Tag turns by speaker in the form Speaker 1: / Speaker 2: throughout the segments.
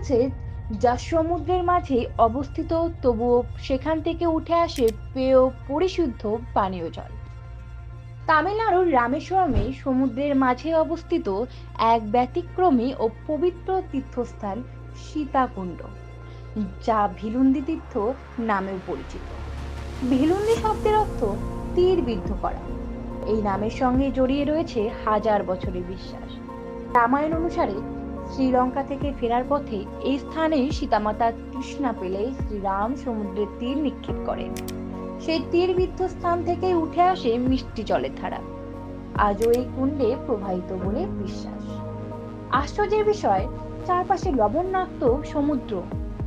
Speaker 1: আছে যা সমুদ্রের মাঝে অবস্থিত, তবুও সেখান থেকে উঠে আসে পেয় পরিশুদ্ধ পানীয় জল। তামিলনাড়ুর রামেশ্বরমে সমুদ্রের মাঝে অবস্থিত এক ব্যতিক্রমী ও পবিত্র তীর্থস্থান সীতাকুণ্ড, যা ভিলুন্দি তীর্থ নামেও পরিচিত। ভিলুন্দি শব্দের অর্থ তীর বিদ্ধ করা। এই নামের সঙ্গে জড়িয়ে রয়েছে হাজার বছরের বিশ্বাস। রামায়ণ অনুসারে শ্রীলঙ্কা থেকে ফেরার পথে এই স্থানে সীতামাতা তৃষ্ণা পেলে শ্রীরাম সমুদ্রের তীর নিক্ষেপ করেন। সেই তীরবিদ্ধ স্থান থেকেই উঠে আসে মিষ্টি জলের ধারা, আজও এই কুণ্ডে প্রবাহিত বলে বিশ্বাস। আশ্চর্যের বিষয়, চারপাশে লবণাক্ত সমুদ্র,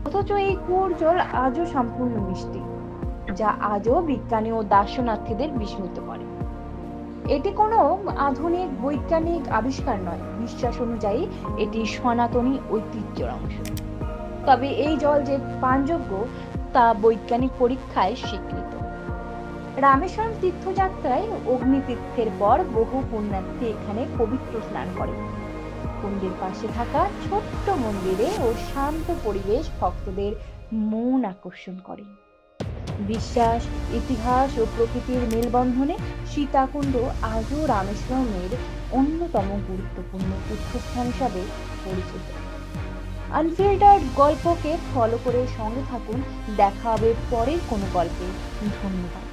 Speaker 1: অথচ এই কুয়োর জল আজও সম্পূর্ণ মিষ্টি, যা আজও বিজ্ঞানী ও দার্শনার্থীদের বিস্মিত করে। এটি কোনো আধুনিক বৈজ্ঞানিক আবিষ্কার নয়, বিশ্বাস অনুযায়ী এটি সনাতনী ঐতিহ্যের অংশ। তবে এই জল যে পানযোগ্য তা বৈজ্ঞানিক পরীক্ষায় স্বীকৃত। রামেশ্বরম তীর্থযাত্রায় অগ্নিতীর্থের পর বহু পুণ্যার্থী এখানে পবিত্র স্নান করে। কুণ্ডের পাশে থাকা ছোট্ট মন্দিরে ও শান্ত পরিবেশ ভক্তদের মন আকর্ষণ করে। বিশ্বাস, ইতিহাস ও প্রকৃতির মেলবন্ধনে সীতাকুণ্ড আজও রামেশ্বরমের অন্যতম গুরুত্বপূর্ণ তীর্থস্থান হিসাবে পরিচিত। আনফিল্টার্ড গল্পকে ফলো করে সঙ্গে থাকুন। দেখা হবে পরের কোনো গল্পে। ধন্যবাদ।